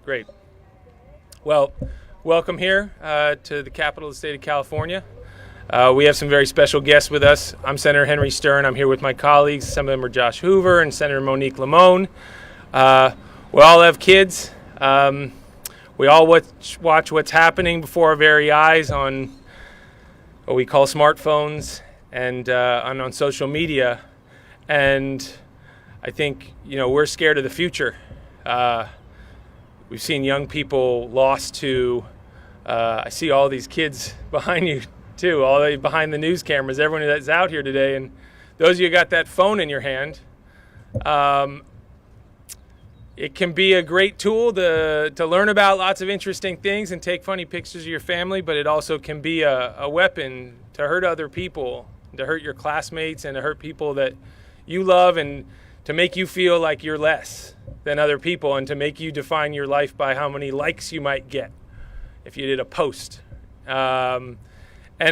Great. Well, welcome here to the capital of the state of California. We have some very special guests with us. I'm Senator Henry Stern. I'm here with my colleagues. Some of them are Josh Hoover and Senator Monique Limon. We all have kids. We all watch what's happening before our very eyes on what we call smartphones and on social media. And I think, we're scared of the future. We've seen young people lost to, I see all these kids behind you too, all behind the news cameras, everyone that's out here today. And those of you who got that phone in your hand, it can be a great tool to learn about lots of interesting things and take funny pictures of your family, but it also can be a weapon to hurt other people, to hurt your classmates and to hurt people that you love and to make you feel like you're less than other people and to make you define your life by how many likes you might get if you did a post. And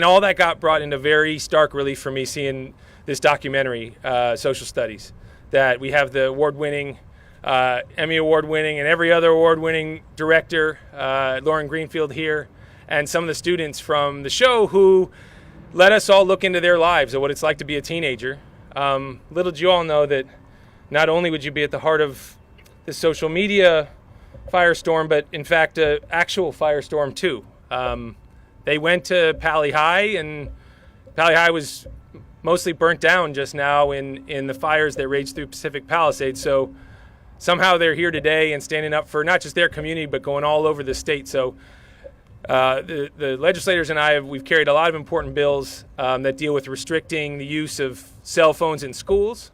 all that got brought into very stark relief for me seeing this documentary, Social Studies, that we have the award-winning, Emmy Award-winning and every other award-winning director, Lauren Greenfield here, and some of the students from the show who let us all look into their lives and what it's like to be a teenager. Little did you all know that not only would you be at the heart of the social media firestorm, but in fact, an actual firestorm too. They went to Pali High, and Pali High was mostly burnt down just now in the fires that raged through Pacific Palisades. So somehow they're here today and standing up for not just their community, but going all over the state. So the legislators and we've carried a lot of important bills that deal with restricting the use of cell phones in schools.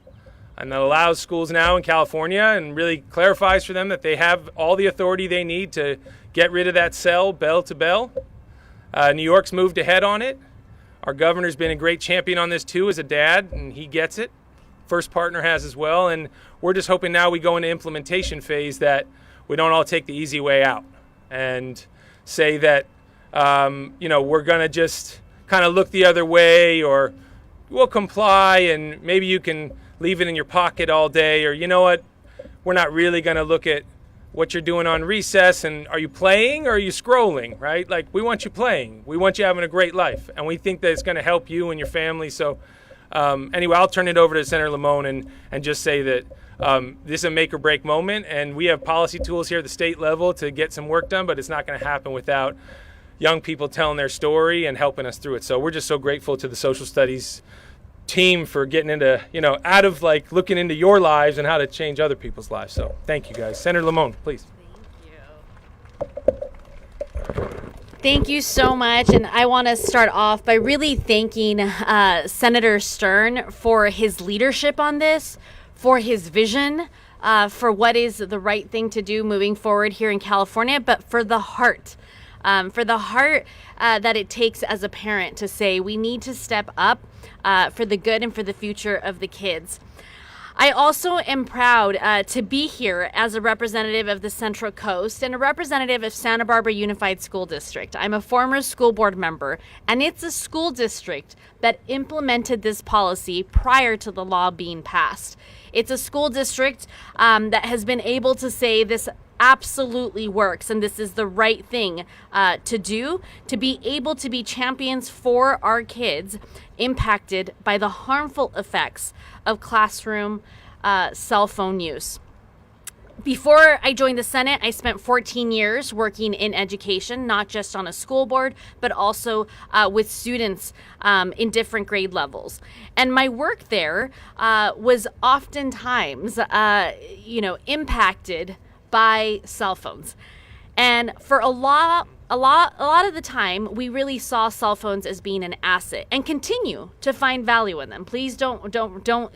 And that allows schools now in California and really clarifies for them that they have all the authority they need to get rid of that cell bell to bell. New York's moved ahead on it. Our governor's been a great champion on this too as a dad, and he gets it. First Partner has as well. And we're just hoping now we go into implementation phase that we don't all take the easy way out and say that, we're going to just kind of look the other way or we'll comply and maybe you can leave it in your pocket all day, or we're not really going to look at what you're doing on recess, and are you playing or are you scrolling, right? Like, we want you playing. We want you having a great life, and we think that it's going to help you and your family. So anyway, I'll turn it over to Senator Limon and just say that this is a make or break moment, and we have policy tools here at the state level to get some work done, but it's not going to happen without young people telling their story and helping us through it. So we're just so grateful to the social studies team for getting into, out of looking into your lives and how to change other people's lives. So thank you guys. Senator Limon, please. Thank you so much. And I want to start off by really thanking Senator Stern for his leadership on this, for his vision, for what is the right thing to do moving forward here in California, but for the heart. That it takes as a parent to say we need to step up for the good and for the future of the kids. I also am proud to be here as a representative of the Central Coast and a representative of Santa Barbara Unified School District. I'm a former school board member, and it's a school district that implemented this policy prior to the law being passed. It's a school district that has been able to say this absolutely works, and this is the right thing to do, to be able to be champions for our kids impacted by the harmful effects of classroom cell phone use. Before I joined the Senate, I spent 14 years working in education, not just on a school board, but also with students in different grade levels. And my work there was oftentimes, impacted by cell phones. And for a lot of the time, we really saw cell phones as being an asset and continue to find value in them. Please don't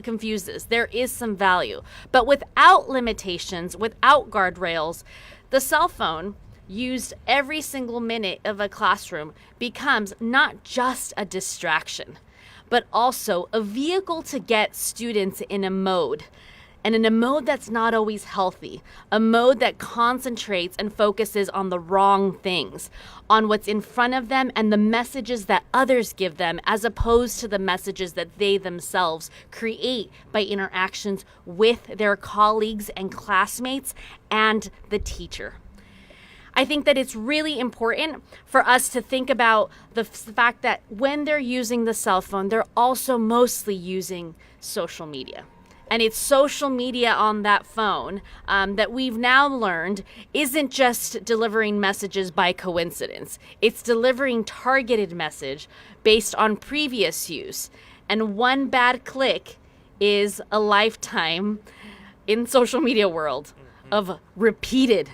confuse this. There is some value, but without limitations, without guardrails, the cell phone used every single minute of a classroom becomes not just a distraction, but also a vehicle to get students in a mode. And in a mode that's not always healthy, a mode that concentrates and focuses on the wrong things, on what's in front of them and the messages that others give them, as opposed to the messages that they themselves create by interactions with their colleagues and classmates and the teacher. I think that it's really important for us to think about the fact that when they're using the cell phone, they're also mostly using social media. And it's social media on that phone that we've now learned isn't just delivering messages by coincidence. It's delivering targeted message based on previous use. And one bad click is a lifetime in social media world of repeated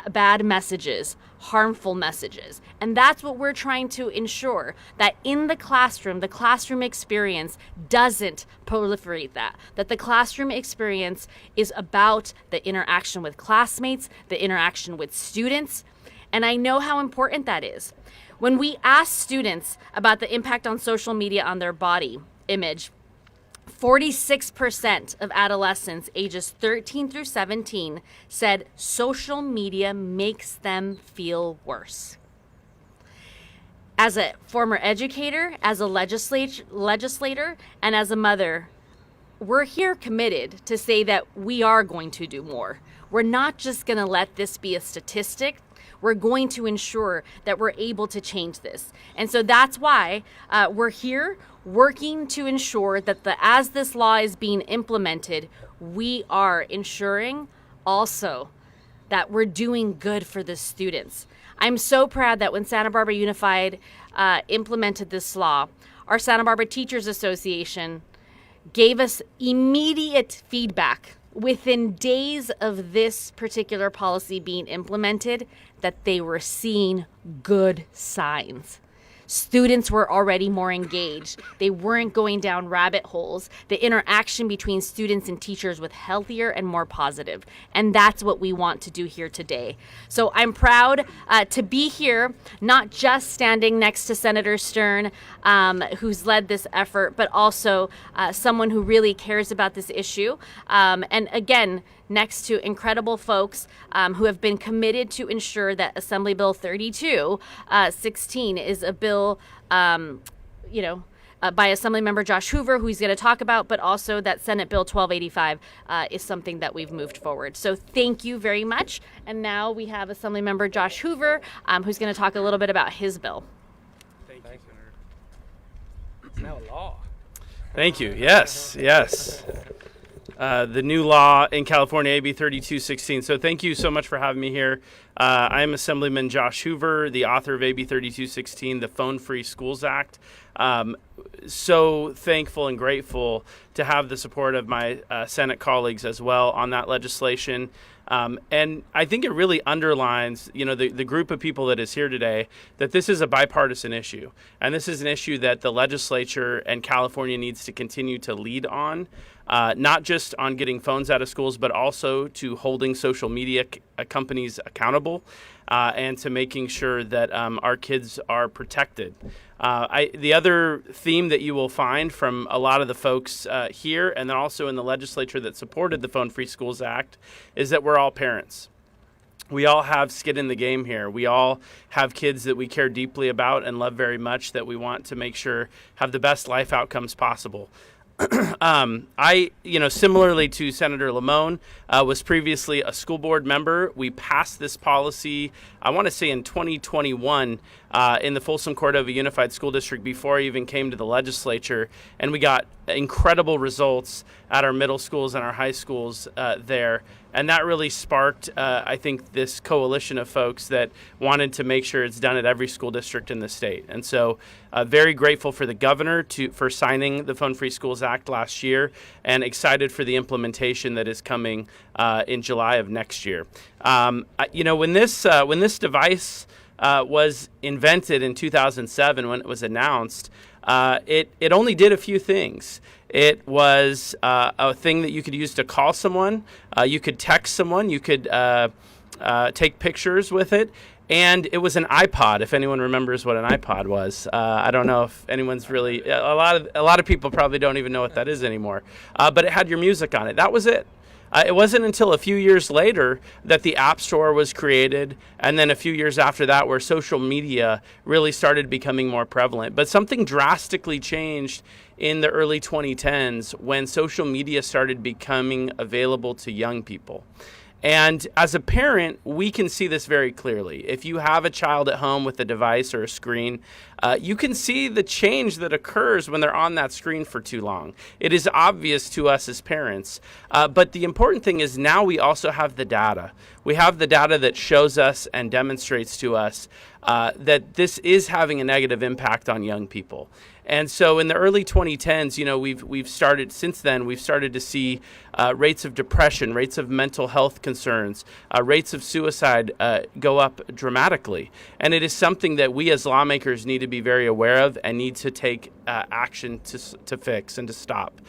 bad messages, harmful messages. And that's what we're trying to ensure, that in the classroom experience doesn't proliferate that the classroom experience is about the interaction with classmates, the interaction with students. And I know how important that is. When we ask students about the impact on social media on their body image, 46% of adolescents ages 13 through 17 said social media makes them feel worse. As a former educator, as a legislator, and as a mother, we're here committed to say that we are going to do more. We're not just going to let this be a statistic. We're going to ensure that we're able to change this. And so that's why we're here working to ensure that as this law is being implemented, we are ensuring also that we're doing good for the students. I'm so proud that when Santa Barbara Unified implemented this law, our Santa Barbara Teachers Association gave us immediate feedback within days of this particular policy being implemented that they were seeing good signs. Students were already more engaged. They weren't going down rabbit holes. The interaction between students and teachers was healthier and more positive. And that's what we want to do here today. So I'm proud to be here, not just standing next to Senator Stern, who's led this effort, but also someone who really cares about this issue. And again, next to incredible folks who have been committed to ensure that Assembly Bill 3216 is a bill, by Assemblymember Josh Hoover, who he's going to talk about, but also that Senate Bill 1285 is something that we've moved forward. So thank you very much. And now we have Assemblymember Josh Hoover, who's going to talk a little bit about his bill. Thank you, Senator. It's now law. Thank you. Yes. The new law in California, AB 3216. So thank you so much for having me here. I am Assemblyman Josh Hoover, the author of AB 3216, the Phone-Free Schools Act. So thankful and grateful to have the support of my Senate colleagues as well on that legislation. And I think it really underlines, the group of people that is here today, that this is a bipartisan issue. And this is an issue that the legislature and California needs to continue to lead on, not just on getting phones out of schools, but also to holding social media companies accountable and to making sure that our kids are protected. The other theme that you will find from a lot of the folks here and then also in the legislature that supported the Phone Free Schools Act is that we're all parents. We all have skin in the game here. We all have kids that we care deeply about and love very much, that we want to make sure have the best life outcomes possible. Similarly to Senator Lamone, was previously a school board member. We passed this policy, I want to say in 2021, in the Folsom Cordova Unified School District before I even came to the legislature, and we got incredible results at our middle schools and our high schools there. And that really sparked, I think, this coalition of folks that wanted to make sure it's done at every school district in the state. And so very grateful for the governor for signing the Phone Free Schools Act last year, and excited for the implementation that is coming in July of next year. When this device was invented in 2007, when it was announced, it only did a few things. It was a thing that you could use to call someone. You could text someone. You could take pictures with it. And it was an iPod, if anyone remembers what an iPod was. I don't know if anyone's really – a lot of people probably don't even know what that is anymore. But it had your music on it. That was it. It wasn't until a few years later that the App Store was created, and then a few years after that where social media really started becoming more prevalent. But something drastically changed in the early 2010s when social media started becoming available to young people. And as a parent, we can see this very clearly. If you have a child at home with a device or a screen, you can see the change that occurs when they're on that screen for too long. It is obvious to us as parents. But the important thing is now we also have the data. We have the data that shows us and demonstrates to us that this is having a negative impact on young people. And so in the early 2010s, we've started to see rates of depression, rates of mental health concerns, rates of suicide go up dramatically. And it is something that we as lawmakers need to be very aware of and need to take action to fix and to stop.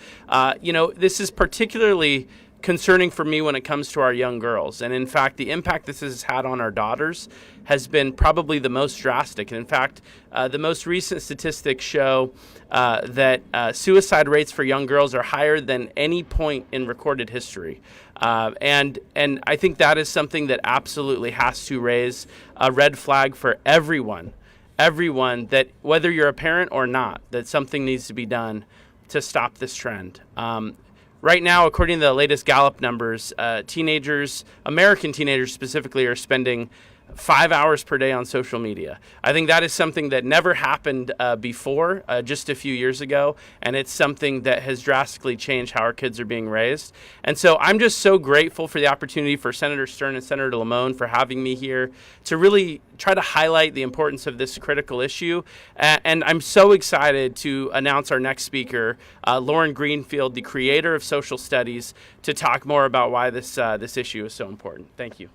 This is particularly concerning for me when it comes to our young girls. And in fact, the impact this has had on our daughters has been probably the most drastic. And in fact, the most recent statistics show that suicide rates for young girls are higher than any point in recorded history. And I think that is something that absolutely has to raise a red flag for everyone, that whether you're a parent or not, that something needs to be done to stop this trend. Right now, according to the latest Gallup numbers, American teenagers specifically, are spending 5 hours per day on social media. I think that is something that never happened before, just a few years ago, and it's something that has drastically changed how our kids are being raised. And so I'm just so grateful for the opportunity for Senator Stern and Senator Lamone for having me here to really try to highlight the importance of this critical issue. And I'm so excited to announce our next speaker, Lauren Greenfield, the creator of social studies, to talk more about why this issue is so important. Thank you.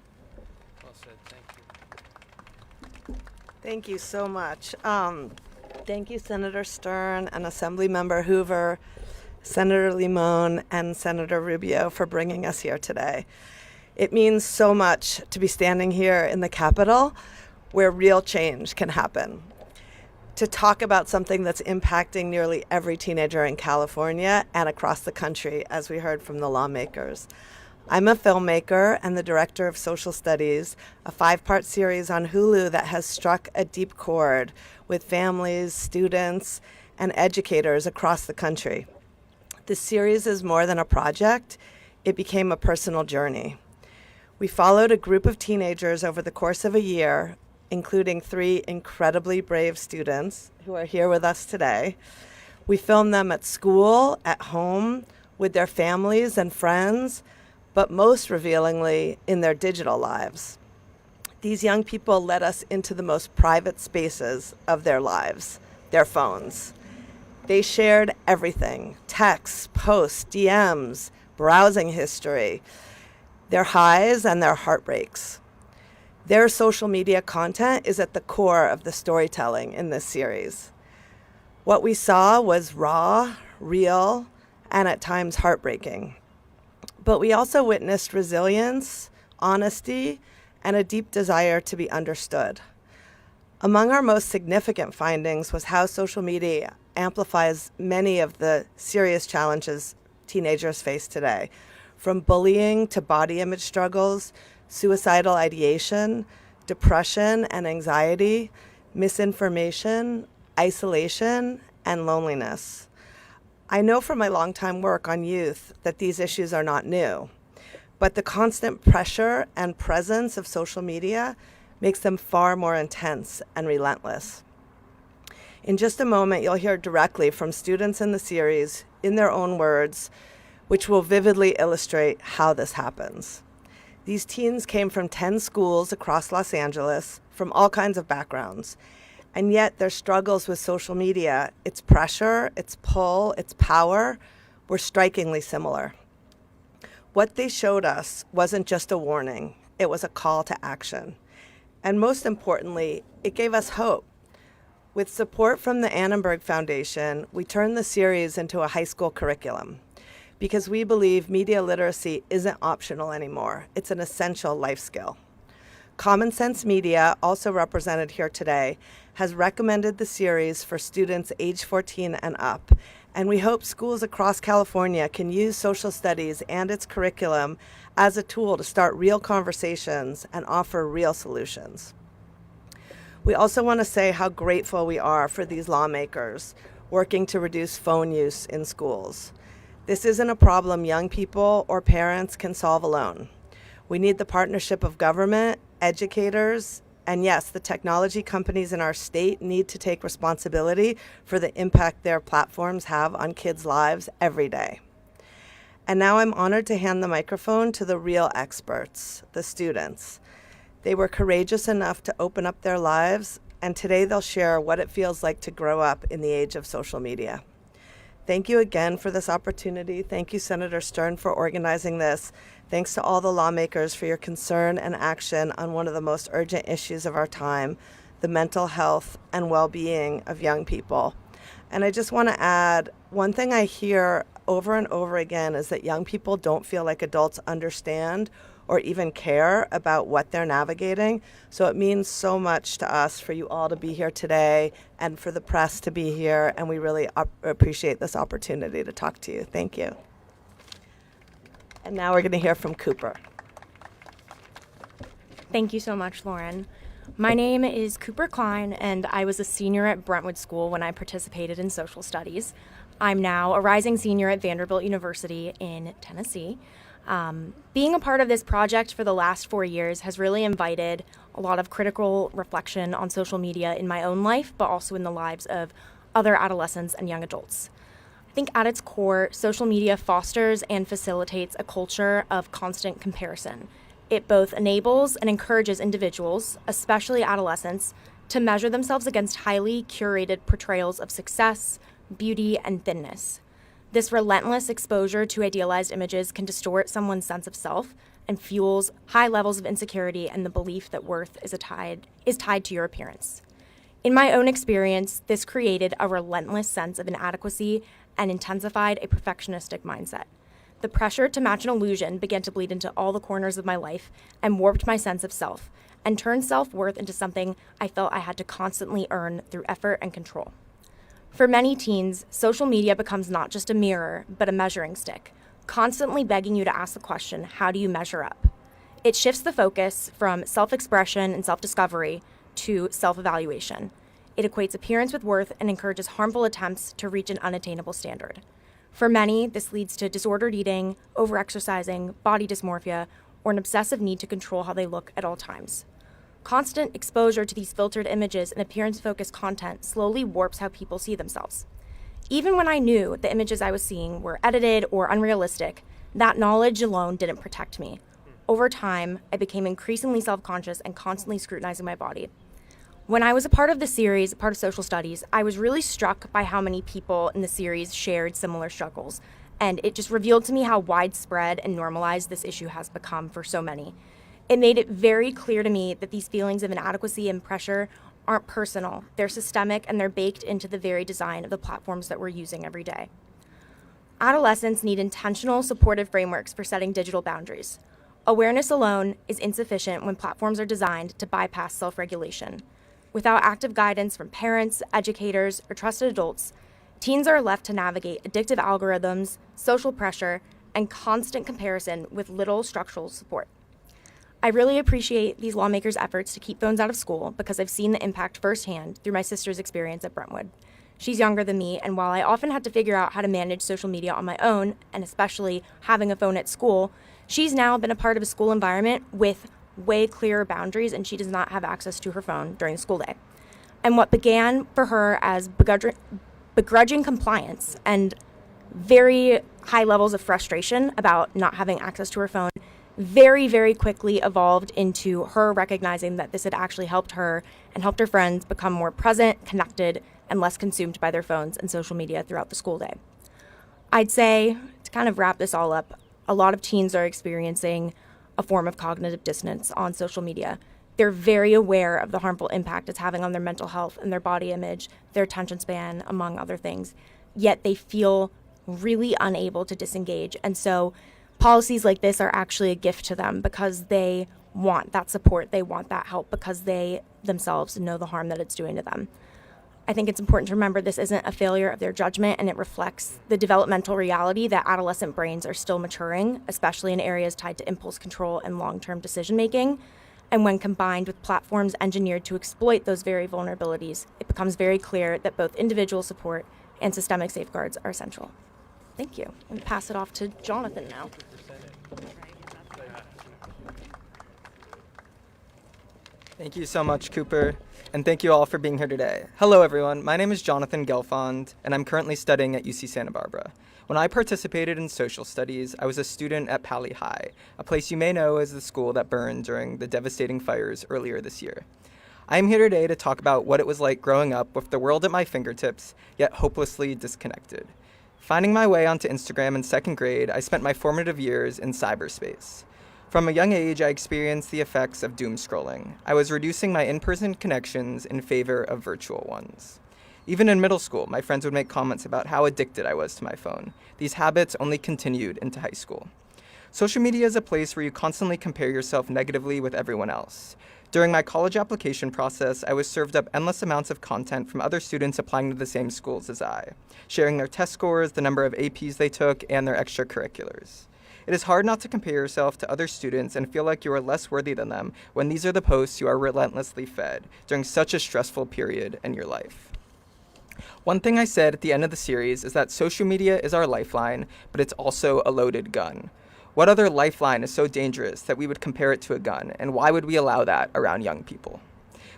Thank you so much. Thank you, Senator Stern and Assemblymember Hoover, Senator Limón, and Senator Rubio for bringing us here today. It means so much to be standing here in the Capitol where real change can happen, to talk about something that's impacting nearly every teenager in California and across the country, as we heard from the lawmakers. I'm a filmmaker and the director of Social Studies, a 5-part series on Hulu that has struck a deep chord with families, students, and educators across the country. This series is more than a project. It became a personal journey. We followed a group of teenagers over the course of a year, including 3 incredibly brave students who are here with us today. We filmed them at school, at home, with their families and friends, but most revealingly in their digital lives. These young people led us into the most private spaces of their lives, their phones. They shared everything: texts, posts, DMs, browsing history, their highs and their heartbreaks. Their social media content is at the core of the storytelling in this series. What we saw was raw, real, and at times heartbreaking. But we also witnessed resilience, honesty, and a deep desire to be understood. Among our most significant findings was how social media amplifies many of the serious challenges teenagers face today, from bullying to body image struggles, suicidal ideation, depression and anxiety, misinformation, isolation, and loneliness. I know from my longtime work on youth that these issues are not new, but the constant pressure and presence of social media makes them far more intense and relentless. In just a moment, you'll hear directly from students in the series in their own words, which will vividly illustrate how this happens. These teens came from 10 schools across Los Angeles, from all kinds of backgrounds. And yet their struggles with social media, its pressure, its pull, its power, were strikingly similar. What they showed us wasn't just a warning, it was a call to action. And most importantly, it gave us hope. With support from the Annenberg Foundation, we turned the series into a high school curriculum because we believe media literacy isn't optional anymore. It's an essential life skill. Common Sense Media, also represented here today, has recommended the series for students age 14 and up, and we hope schools across California can use social studies and its curriculum as a tool to start real conversations and offer real solutions. We also want to say how grateful we are for these lawmakers working to reduce phone use in schools. This isn't a problem young people or parents can solve alone. We need the partnership of government, educators, and yes, the technology companies in our state need to take responsibility for the impact their platforms have on kids' lives every day. And now I'm honored to hand the microphone to the real experts, the students. They were courageous enough to open up their lives, and today they'll share what it feels like to grow up in the age of social media. Thank you again for this opportunity. Thank you, Senator Stern, for organizing this. Thanks to all the lawmakers for your concern and action on one of the most urgent issues of our time, the mental health and well-being of young people. And I just want to add, one thing I hear over and over again is that young people don't feel like adults understand or even care about what they're navigating. So it means so much to us for you all to be here today and for the press to be here, and we really appreciate this opportunity to talk to you. Thank you. And now we're going to hear from Cooper. Thank you so much, Lauren. My name is Cooper Klein, and I was a senior at Brentwood School when I participated in social studies. I'm now a rising senior at Vanderbilt University in Tennessee. Being a part of this project for the last 4 years has really invited a lot of critical reflection on social media in my own life, but also in the lives of other adolescents and young adults. I think at its core, social media fosters and facilitates a culture of constant comparison. It both enables and encourages individuals, especially adolescents, to measure themselves against highly curated portrayals of success, beauty, and thinness. This relentless exposure to idealized images can distort someone's sense of self and fuels high levels of insecurity and the belief that worth is tied to your appearance. In my own experience, this created a relentless sense of inadequacy and intensified a perfectionistic mindset. The pressure to match an illusion began to bleed into all the corners of my life and warped my sense of self, and turned self-worth into something I felt I had to constantly earn through effort and control. For many teens, social media becomes not just a mirror, but a measuring stick, constantly begging you to ask the question, how do you measure up? It shifts the focus from self-expression and self-discovery to self-evaluation. It equates appearance with worth and encourages harmful attempts to reach an unattainable standard. For many, this leads to disordered eating, overexercising, body dysmorphia, or an obsessive need to control how they look at all times. Constant exposure to these filtered images and appearance-focused content slowly warps how people see themselves. Even when I knew the images I was seeing were edited or unrealistic, that knowledge alone didn't protect me. Over time, I became increasingly self-conscious and constantly scrutinizing my body. When I was a part of the series, part of social studies, I was really struck by how many people in the series shared similar struggles, and it just revealed to me how widespread and normalized this issue has become for so many. It made it very clear to me that these feelings of inadequacy and pressure aren't personal, they're systemic, and they're baked into the very design of the platforms that we're using every day. Adolescents need intentional, supportive frameworks for setting digital boundaries. Awareness alone is insufficient when platforms are designed to bypass self-regulation. Without active guidance from parents, educators, or trusted adults, teens are left to navigate addictive algorithms, social pressure, and constant comparison with little structural support. I really appreciate these lawmakers' efforts to keep phones out of school because I've seen the impact firsthand through my sister's experience at Brentwood. She's younger than me, and while I often had to figure out how to manage social media on my own, and especially having a phone at school, she's now been a part of a school environment with way clearer boundaries, and she does not have access to her phone during the school day. And what began for her as begrudging compliance and very high levels of frustration about not having access to her phone very, very quickly evolved into her recognizing that this had actually helped her and helped her friends become more present, connected, and less consumed by their phones and social media throughout the school day. I'd say, to kind of wrap this all up, a lot of teens are experiencing a form of cognitive dissonance on social media. They're very aware of the harmful impact it's having on their mental health and their body image, their attention span, among other things, yet they feel really unable to disengage. And so policies like this are actually a gift to them because they want that support, they want that help because they themselves know the harm that it's doing to them. I think it's important to remember this isn't a failure of their judgment, and it reflects the developmental reality that adolescent brains are still maturing, especially in areas tied to impulse control and long-term decision-making. And when combined with platforms engineered to exploit those very vulnerabilities, it becomes very clear that both individual support and systemic safeguards are essential. Thank you. I'm going to pass it off to Jonathan now. Thank you so much, Cooper, and thank you all for being here today. Hello, everyone. My name is Jonathan Gelfond, and I'm currently studying at UC Santa Barbara. When I participated in social studies, I was a student at Pali High, a place you may know as the school that burned during the devastating fires earlier this year. I am here today to talk about what it was like growing up with the world at my fingertips, yet hopelessly disconnected. Finding my way onto Instagram in second grade, I spent my formative years in cyberspace. From a young age, I experienced the effects of doom scrolling. I was reducing my in-person connections in favor of virtual ones. Even in middle school, my friends would make comments about how addicted I was to my phone. These habits only continued into high school. Social media is a place where you constantly compare yourself negatively with everyone else. During my college application process, I was served up endless amounts of content from other students applying to the same schools as I, sharing their test scores, the number of APs they took, and their extracurriculars. It is hard not to compare yourself to other students and feel like you are less worthy than them when these are the posts you are relentlessly fed during such a stressful period in your life. One thing I said at the end of the series is that social media is our lifeline, but it's also a loaded gun. What other lifeline is so dangerous that we would compare it to a gun, and why would we allow that around young people?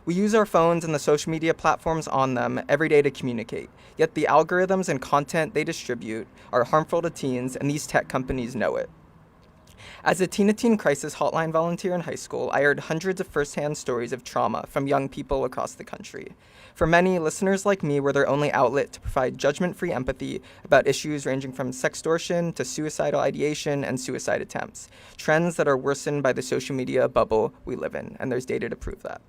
We use our phones and the social media platforms on them every day to communicate, yet the algorithms and content they distribute are harmful to teens, and these tech companies know it. As a teen-to-teen crisis hotline volunteer in high school, I heard hundreds of firsthand stories of trauma from young people across the country. For many, listeners like me were their only outlet to provide judgment-free empathy about issues ranging from sextortion to suicidal ideation and suicide attempts, trends that are worsened by the social media bubble we live in, and there's data to prove that.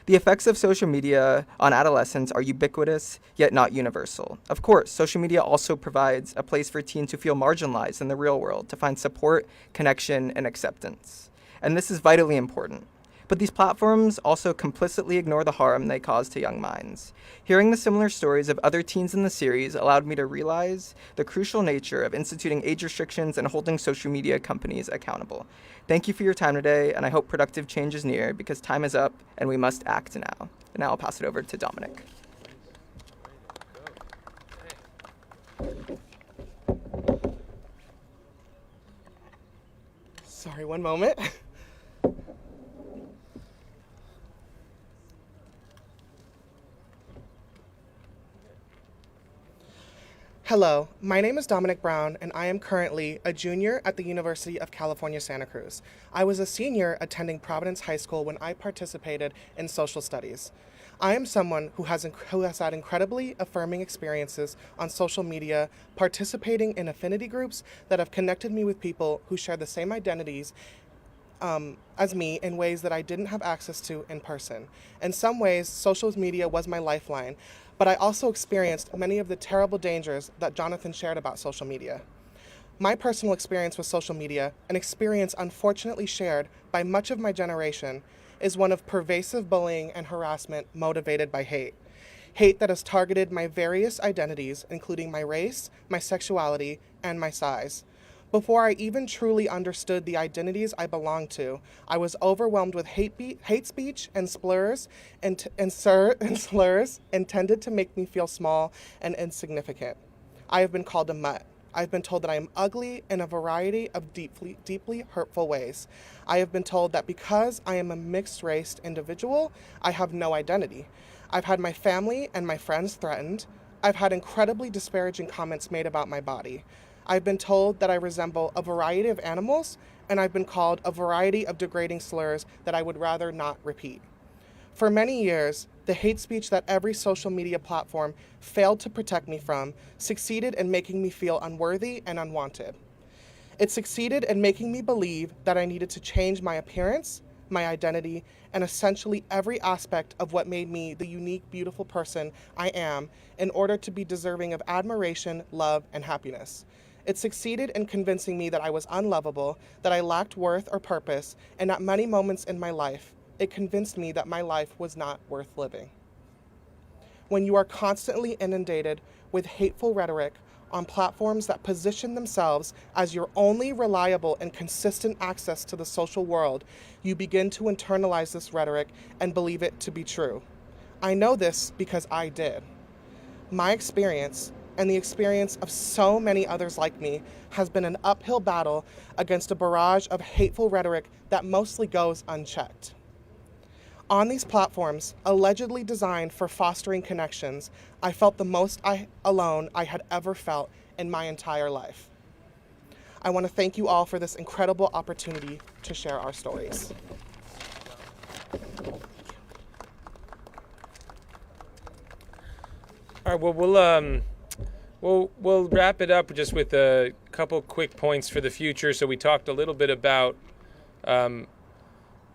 The effects of social media on adolescents are ubiquitous, yet not universal. Of course, social media also provides a place for teens to feel marginalized in the real world, to find support, connection, and acceptance. And this is vitally important. But these platforms also complicitly ignore the harm they cause to young minds. Hearing the similar stories of other teens in the series allowed me to realize the crucial nature of instituting age restrictions and holding social media companies accountable. Thank you for your time today, and I hope productive change is near because time is up and we must act now. And now I'll pass it over to Dominic. Sorry, one moment. Hello, my name is Dominic Brown, and I am currently a junior at the University of California, Santa Cruz. I was a senior attending Providence High School when I participated in social studies. I am someone who has had incredibly affirming experiences on social media, participating in affinity groups that have connected me with people who share the same identities as me in ways that I didn't have access to in person. In some ways, social media was my lifeline, but I also experienced many of the terrible dangers that Jonathan shared about social media. My personal experience with social media, an experience unfortunately shared by much of my generation, is one of pervasive bullying and harassment motivated by hate. Hate that has targeted my various identities, including my race, my sexuality, and my size. Before I even truly understood the identities I belonged to, I was overwhelmed with hate speech and slurs intended to make me feel small and insignificant. I have been called a mutt. I've been told that I am ugly in a variety of deeply hurtful ways. I have been told that because I am a mixed-race individual, I have no identity. I've had my family and my friends threatened. I've had incredibly disparaging comments made about my body. I've been told that I resemble a variety of animals, and I've been called a variety of degrading slurs that I would rather not repeat. For many years, the hate speech that every social media platform failed to protect me from succeeded in making me feel unworthy and unwanted. It succeeded in making me believe that I needed to change my appearance, my identity, and essentially every aspect of what made me the unique, beautiful person I am in order to be deserving of admiration, love, and happiness. It succeeded in convincing me that I was unlovable, that I lacked worth or purpose, and at many moments in my life, it convinced me that my life was not worth living. When you are constantly inundated with hateful rhetoric on platforms that position themselves as your only reliable and consistent access to the social world, you begin to internalize this rhetoric and believe it to be true. I know this because I did. My experience, and the experience of so many others like me, has been an uphill battle against a barrage of hateful rhetoric that mostly goes unchecked. On these platforms, allegedly designed for fostering connections, I felt the most alone I had ever felt in my entire life. I want to thank you all for this incredible opportunity to share our stories. All right. Well, we'll wrap it up just with a couple quick points for the future. So we talked a little bit about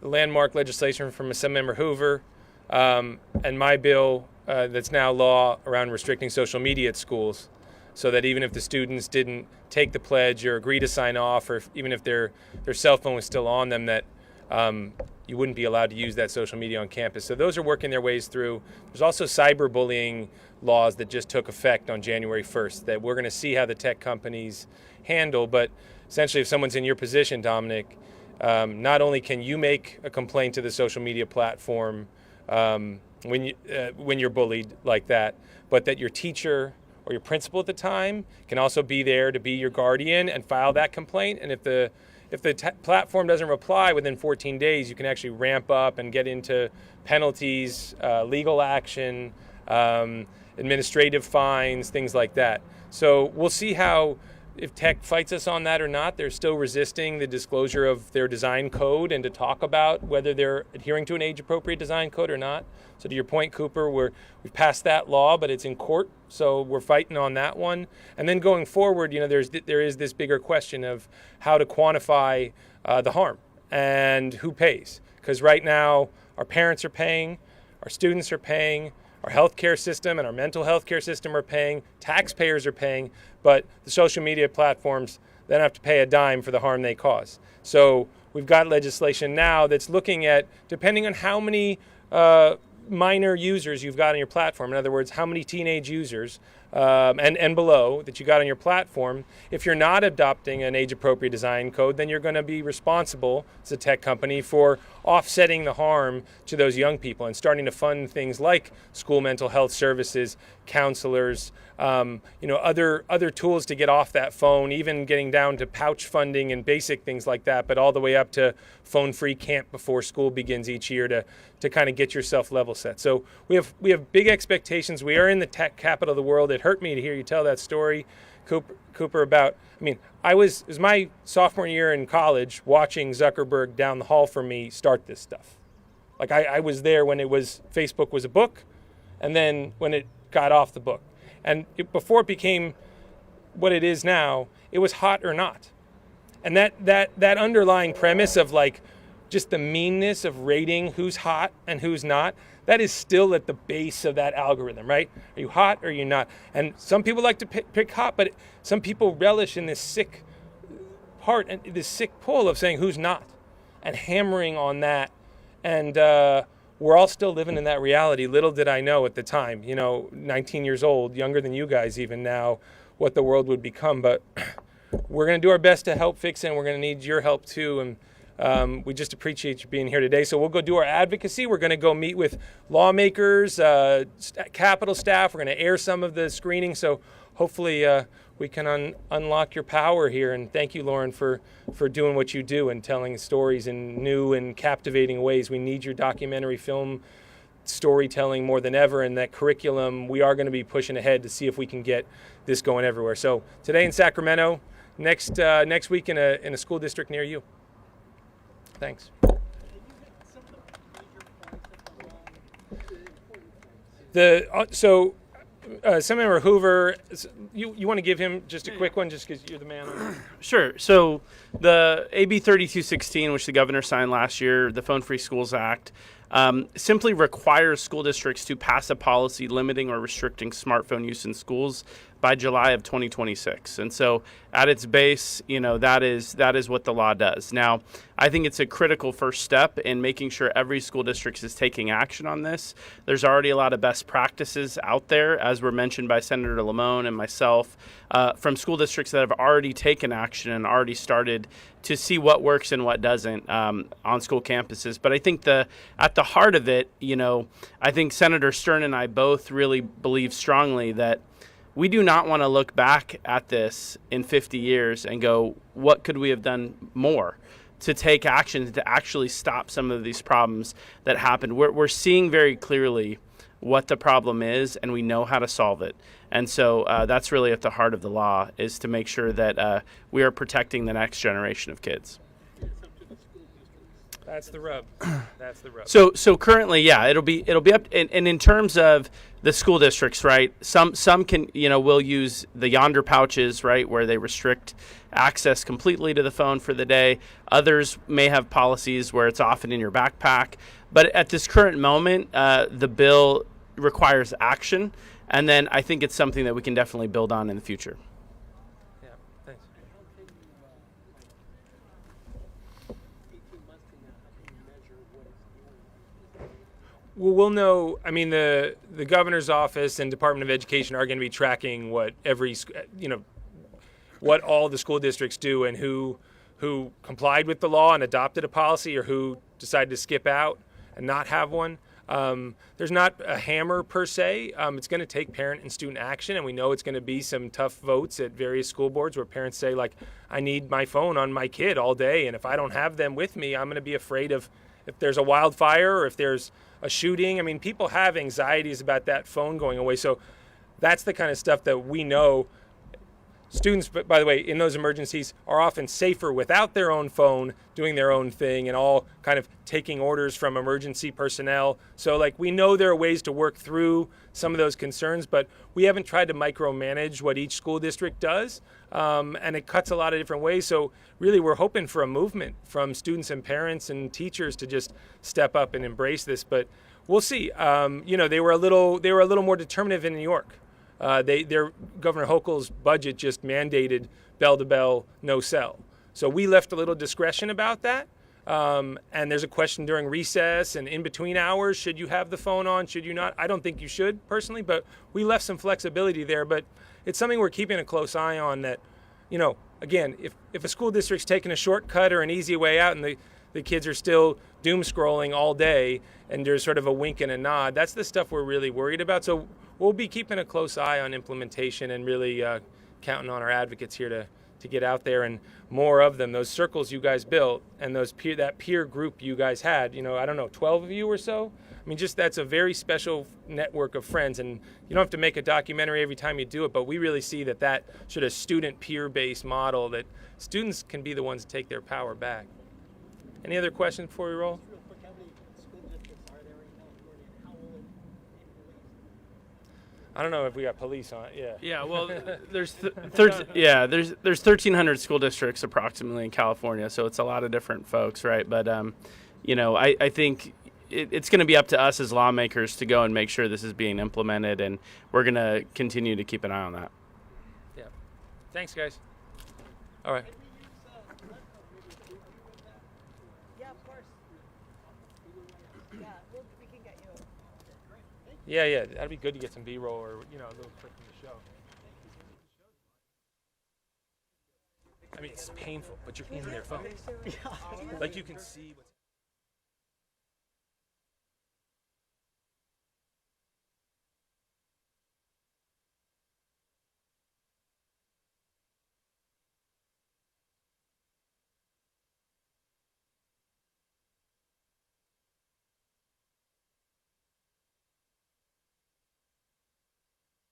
the landmark legislation from Assemblymember Hoover and my bill that's now law around restricting social media at schools, so that even if the students didn't take the pledge or agree to sign off, or even if their cell phone was still on them, that you wouldn't be allowed to use that social media on campus. So those are working their ways through. There's also cyberbullying laws that just took effect on January 1st that we're going to see how the tech companies handle. But essentially, if someone's in your position, Dominic, not only can you make a complaint to the social media platform when you're bullied like that, but that your teacher or your principal at the time can also be there to be your guardian and file that complaint. And if the platform doesn't reply within 14 days, you can actually ramp up and get into penalties, legal action, administrative fines, things like that. So we'll see if tech fights us on that or not. They're still resisting the disclosure of their design code and to talk about whether they're adhering to an age-appropriate design code or not. So to your point, Cooper, we've passed that law, but it's in court, so we're fighting on that one. And then going forward, there is this bigger question of how to quantify the harm and who pays. Because right now, our parents are paying, our students are paying, our healthcare system and our mental health care system are paying, taxpayers are paying, but the social media platforms then have to pay a dime for the harm they cause. So we've got legislation now that's looking at, depending on how many minor users you've got on your platform, in other words, how many teenage users and below that you got on your platform, if you're not adopting an age-appropriate design code, then you're going to be responsible as a tech company for offsetting the harm to those young people and starting to fund things like school mental health services, counselors, other tools to get off that phone, even getting down to pouch funding and basic things like that, but all the way up to phone-free camp before school begins each year to kind of get yourself level set. So we have big expectations. We are in the tech capital of the world. It hurt me to hear you tell that story, Cooper, about, it was my sophomore year in college watching Zuckerberg down the hall from me start this stuff. Like I was there when Facebook was a book, and then when it got off the book. And before it became what it is now, it was hot or not. And that underlying premise of like just the meanness of rating who's hot and who's not, that is still at the base of that algorithm, right? Are you hot or are you not? And some people like to pick hot, but some people relish in this sick part and this sick pull of saying who's not and hammering on that. And we're all still living in that reality. Little did I know at the time, 19 years old, younger than you guys even now, what the world would become. But we're going to do our best to help fix it, and we're going to need your help too. And we just appreciate you being here today. So we'll go do our advocacy. We're going to go meet with lawmakers, Capitol staff. We're going to air some of the screening. So hopefully we can unlock your power here. And thank you, Lauren, for doing what you do and telling stories in new and captivating ways. We need your documentary film storytelling more than ever, and that curriculum. We are going to be pushing ahead to see if we can get this going everywhere. So today in Sacramento, next week in a school district near you. Thanks. Senator Hoover, you want to give him just a quick one, just because you're the man? Sure. So the AB 3216, which the governor signed last year, the Phone Free Schools Act, simply requires school districts to pass a policy limiting or restricting smartphone use in schools by July of 2026. And so at its base, that is what the law does. Now, I think it's a critical first step in making sure every school district is taking action on this. There's already a lot of best practices out there, as were mentioned by Senator Lamone and myself, from school districts that have already taken action and already started to see what works and what doesn't on school campuses. But I think at the heart of it, I think Senator Stern and I both really believe strongly that we do not want to look back at this in 50 years and go, what could we have done more? to take action to actually stop some of these problems that happen. We're seeing very clearly what the problem is, and we know how to solve it. And so that's really at the heart of the law, is to make sure that we are protecting the next generation of kids. That's the rub. That's the rub. So currently, yeah, it'll be up. And in terms of the school districts, right? Some can, will use the yonder pouches, right, where they restrict access completely to the phone for the day. Others may have policies where it's often in your backpack. But at this current moment, the bill requires action, and then I think it's something that we can definitely build on in the future. Yeah, thanks. Well, we'll know. I mean, the governor's office and Department of Education are going to be tracking what what all the school districts do, and who complied with the law and adopted a policy, or who decided to skip out and not have one. There's not a hammer per se. It's going to take parent and student action, and we know it's going to be some tough votes at various school boards where parents say, like, I need my phone on my kid all day, and if I don't have them with me, I'm going to be afraid of if there's a wildfire or if there's a shooting. I mean, people have anxieties about that phone going away. So that's the kind of stuff that we know. Students, by the way, in those emergencies are often safer without their own phone, doing their own thing, and all kind of taking orders from emergency personnel. So, like, we know there are ways to work through some of those concerns, but we haven't tried to micromanage what each school district does, and it cuts a lot of different ways. So, really, we're hoping for a movement from students and parents and teachers to just step up and embrace this. But we'll see. They were a little more determinative in New York. Their Governor Hochul's budget just mandated bell-to-bell, no cell. So we left a little discretion about that. And there's a question during recess and in between hours, should you have the phone on, should you not? I don't think you should, personally, but we left some flexibility there. But it's something we're keeping a close eye on that, again, if a school district's taking a shortcut or an easy way out and the kids are still doom scrolling all day and there's sort of a wink and a nod, that's the stuff we're really worried about. So we'll be keeping a close eye on implementation and really counting on our advocates here to get out there, and more of them. Those circles you guys built and that peer group you guys had, I don't know, 12 of you or so. I mean, just that's a very special network of friends, and you don't have to make a documentary every time you do it, but we really see that sort of student peer-based model, that students can be the ones to take their power back. Any other questions before we roll? I don't know if we got police on it. Yeah. Yeah. Well, there's 1,300 school districts approximately in California, so it's a lot of different folks, right? But I think it's going to be up to us as lawmakers to go and make sure this is being implemented, and we're going to continue to keep an eye on that. Yeah. Thanks, guys. All right. Yeah, that'd be good to get some B-roll or, a little clip from the show. I mean, it's painful, but you're in their phone. Like, you can see what's